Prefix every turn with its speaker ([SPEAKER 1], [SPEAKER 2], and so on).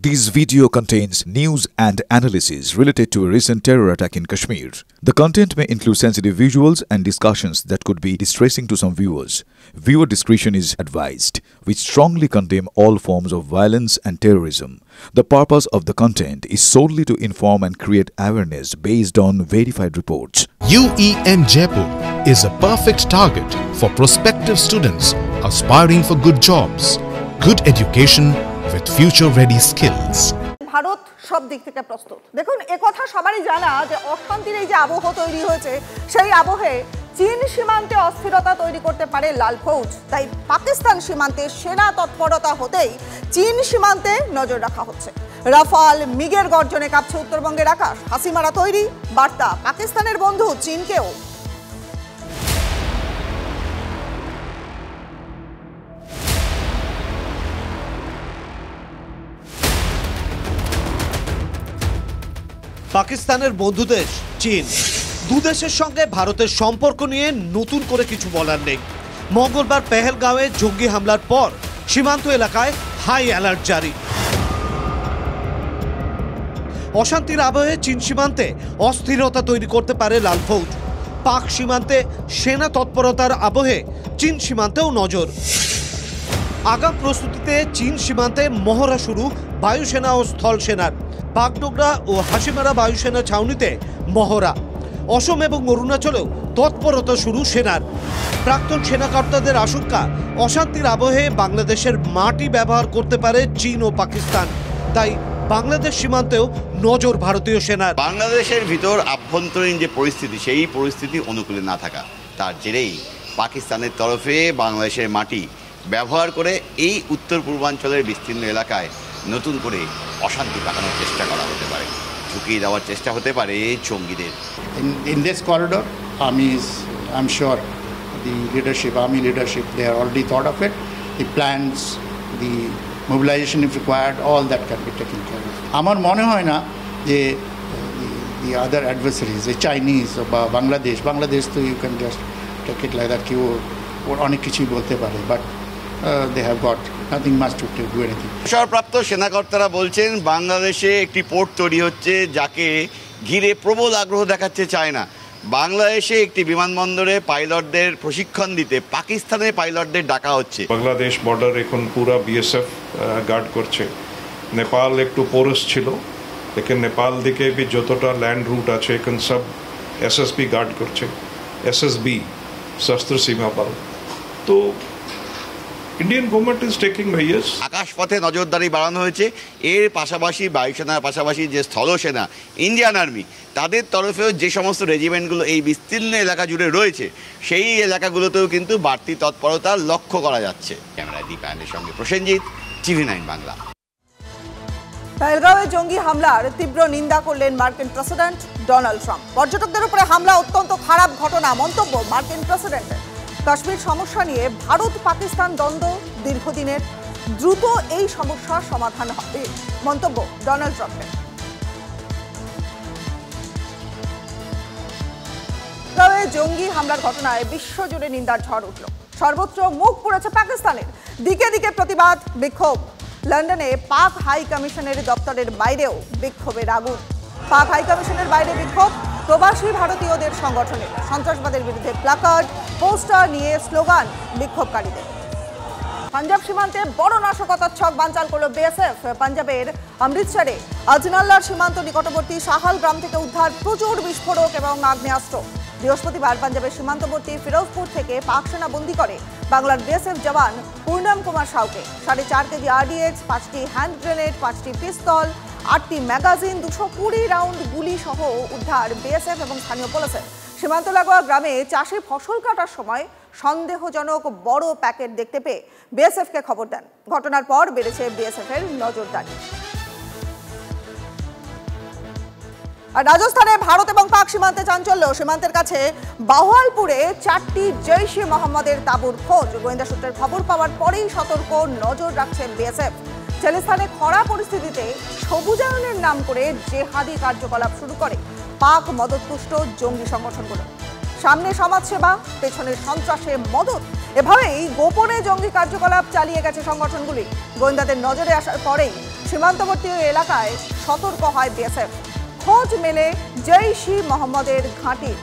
[SPEAKER 1] This video contains news and analysis related to a recent terror attack in Kashmir. The content may include sensitive visuals and discussions that could be distressing to some viewers. Viewer discretion is advised. We strongly condemn all forms of violence and terrorism. The purpose of the content is solely to inform and create awareness based on verified reports.
[SPEAKER 2] UEM Jaipur is a perfect target for prospective students aspiring for good jobs, good education with future-ready skills.
[SPEAKER 3] Bharat সব দিক থেকে প্রস্তুত। দেখুন, একথা সবারই জানা যে অশান্তির এই যে আবহ তৈরি হয়েছে, সেই আবহে চীন সীমান্তে অস্থিরতা তৈরি করতে পারে লাল ফৌজ। তাই পাকিস্তান সীমান্তে সেনা তৎপরতা হতেই চীন সীমান্তে নজর রাখা হচ্ছে। রাফাল মিগের গর্জনে কাঁপছে উত্তরবঙ্গের আকাশ। হাসিমারা তৈরি, বার্তা পাকিস্তানের বন্ধু চীনকেও।
[SPEAKER 4] পাকিস্তানের বন্ধু দেশ চীন, দুদেশের সঙ্গে ভারতের সম্পর্ক নিয়ে নতুন করে কিছু বলার নেই। মঙ্গলবার পেহেলগাঁওয়ে জঙ্গি হামলার পর সীমান্ত এলাকায় হাই অ্যালার্ট জারি। অশান্তির আবহে চীন সীমান্তে অস্থিরতা তৈরি করতে পারে লাল ফৌজ। পাক সীমান্তে সেনা তৎপরতার আবহে চীন সীমান্তেও নজর। আগাম প্রস্তুতিতে চীন সীমান্তে মহড়া শুরু বায়ুসেনা ও স্থল সেনার। বাগডোগরা ও হাসিমারা বায়ুসেনা ছাউনিতে মহড়া। অসম এবং অরুণাচলেও তৎপরতা শুরু সেনার। প্রাক্তন সেনাকর্তাদের আশঙ্কা, অশান্তির আবহে বাংলাদেশের মাটি ব্যবহার করতে পারে চীন ও পাকিস্তান। তাই বাংলাদেশ সীমান্তেও নজর ভারতীয় সেনার।
[SPEAKER 5] বাংলাদেশের ভিতর আভ্যন্তরীণ যে পরিস্থিতি, সেই পরিস্থিতি অনুকূলে না থাকা, তার জেরেই পাকিস্তানের তরফে বাংলাদেশের মাটি ব্যবহার করে এই উত্তর পূর্বাঞ্চলের বিস্তীর্ণ এলাকায় নতুন করে অশান্তি কাটানোর চেষ্টা করা হতে পারে, ঝুঁকিয়ে দেওয়ার চেষ্টা হতে পারে জঙ্গিদের।
[SPEAKER 6] In this corridor, I'm sure the army leadership, they are already thought of it. The plans, the mobilization if required, all that can be taken care of. আমার মনে হয় না যে the other adversaries, the Chinese বা বাংলাদেশ তো you can just take it like that কি ওর অনেক কিছুই বলতে পারে, but they have got nothing much to do anything.
[SPEAKER 5] অবসরপ্রাপ্ত সেনাকর্তারা বলছেন বাংলাদেশে একটি পোর্ট তৈরি হচ্ছে, যাকে ঘিরে প্রবল আগ্রহ দেখাচ্ছে চায়না। বাংলাদেশে একটি বিমানবন্দরে পাইলটদের প্রশিক্ষণ দিতে পাকিস্তানের পাইলটদের ডাকা হচ্ছে।
[SPEAKER 7] বাংলাদেশ বর্ডার এখন পুরা বিএসএফ গার্ড করছে। নেপাল একটু পোরস ছিল, লেকিন নেপাল দিকে भी যতটা ল্যান্ড রুট আছে এখন সব এসএসবি গার্ড করছে। এসএসবি সশস্ত্র সীমা বল। তো Indian government is taking measures.
[SPEAKER 5] আকাশপথে নজরদারি বাড়ানো হয়েছে। এর পাশাপাশি বায়ুসেনার পাশাপাশি যে স্থলসেনা, ইন্ডিয়ান আর্মি, তাদের তরফেও যে সমস্ত রেজিমেন্টগুলো এই বিস্তীর্ণ এলাকা জুড়ে রয়েছে, সেই এলাকাগুলোতেও কিন্তু বাড়তি তৎপরতা লক্ষ্য করা যাচ্ছে। ক্যামেরায় দীপায়নের সঙ্গে প্রসেনজিৎ, টিভি9 বাংলা।
[SPEAKER 3] পেহেলগাঁওয়ে জঙ্গি হামলার তীব্র নিন্দা করলেন মার্কিন প্রেসিডেন্ট ডোনাল্ড ট্রাম্প। পর্যটকদের উপরে হামলা অত্যন্ত খারাপ ঘটনা, মন্তব্য মার্কিন প্রেসিডেন্টের। কাশ্মীর সমস্যা নিয়ে ভারত পাকিস্তান দ্বন্দ্ব দীর্ঘদিনের, দ্রুত এই সমস্যার সমাধান হবে, মন্তব্য ডোনাল্ড ট্রাম্পের। জঙ্গি হামলার ঘটনায় বিশ্বজুড়ে নিন্দার ঝড় উঠল। সর্বত্র মুখ পুড়েছে পাকিস্তানের। দিকে দিকে প্রতিবাদ, বিক্ষোভ। লন্ডনে পাক হাই কমিশনের দপ্তরের বাইরেও বিক্ষোভের আগুন। পাক হাই কমিশনের বাইরে বিক্ষোভ প্রবাসী ভারতীয়দের সংগঠনের। সন্ত্রাসবাদের বিরুদ্ধে প্লাকার্ড, পোস্টার নিয়ে স্লোগান বিক্ষোভকারীদের। পাঞ্জাব সীমান্তে বড় নাশকতার ছক বানচাল করল বিএসএফ। পাঞ্জাবের অমৃতসরে আজনাল্লার সীমান্ত নিকটবর্তী সাহাল গ্রাম থেকে উদ্ধার প্রচুর বিস্ফোরক এবং আগ্নেয়াস্ত্র। বৃহস্পতিবার পাঞ্জাবের সীমান্তবর্তী ফিরোজপুর থেকে পাক সেনা বন্দী করে বাংলার বিএসএফ জওয়ান পূর্ণম কুমার সাউকে। 4.5 কেজি RDX, 5টি হ্যান্ড গ্রেনেড, 5টি পিস্তল, 8টি ম্যাগাজিন, 220 রাউন্ড গুলি সহ উদ্ধার বিএসএফ এবং স্থানীয় পুলিশের। সীমান্ত লাগোয়া গ্রামে চাষে ফসল কাটার সময় সন্দেহজনক বড় প্যাকেট দেখতে পেয়ে বিএসএফকে খবর দেন। ঘটনার পর বেড়েছে বিএসএফের নজরদারি। আর রাজস্থানে ভারত এবং পাক সীমান্তে চাঞ্চল্য। সীমান্তের কাছে বাহওয়ালপুরে 4টি জৈশ-ই মোহাম্মদের তাঁবুর খোঁজ। গোয়েন্দা সূত্রের খবর পাওয়ার পরেই সতর্ক নজর রাখছে বিএসএফ। চেলিস্তানে খরা পরিস্থিতিতে সবুজায়নের নাম করে জেহাদি কার্যকলাপ শুরু করে পাক মদতপুষ্ট জঙ্গি সংগঠনগুলো। সামনে সমাজসেবা, পেছনে সন্ত্রাসে মদত। এভাবেই গোপনে জঙ্গি কার্যকলাপ চালিয়ে গেছে সংগঠনগুলি। গোয়েন্দাদের নজরে আসার পরেই সীমান্তবর্তী এলাকায় সতর্ক হয় বিএসএফ। খোঁজ মেলে জৈশ-ই-মোহাম্মদের ঘাঁটির।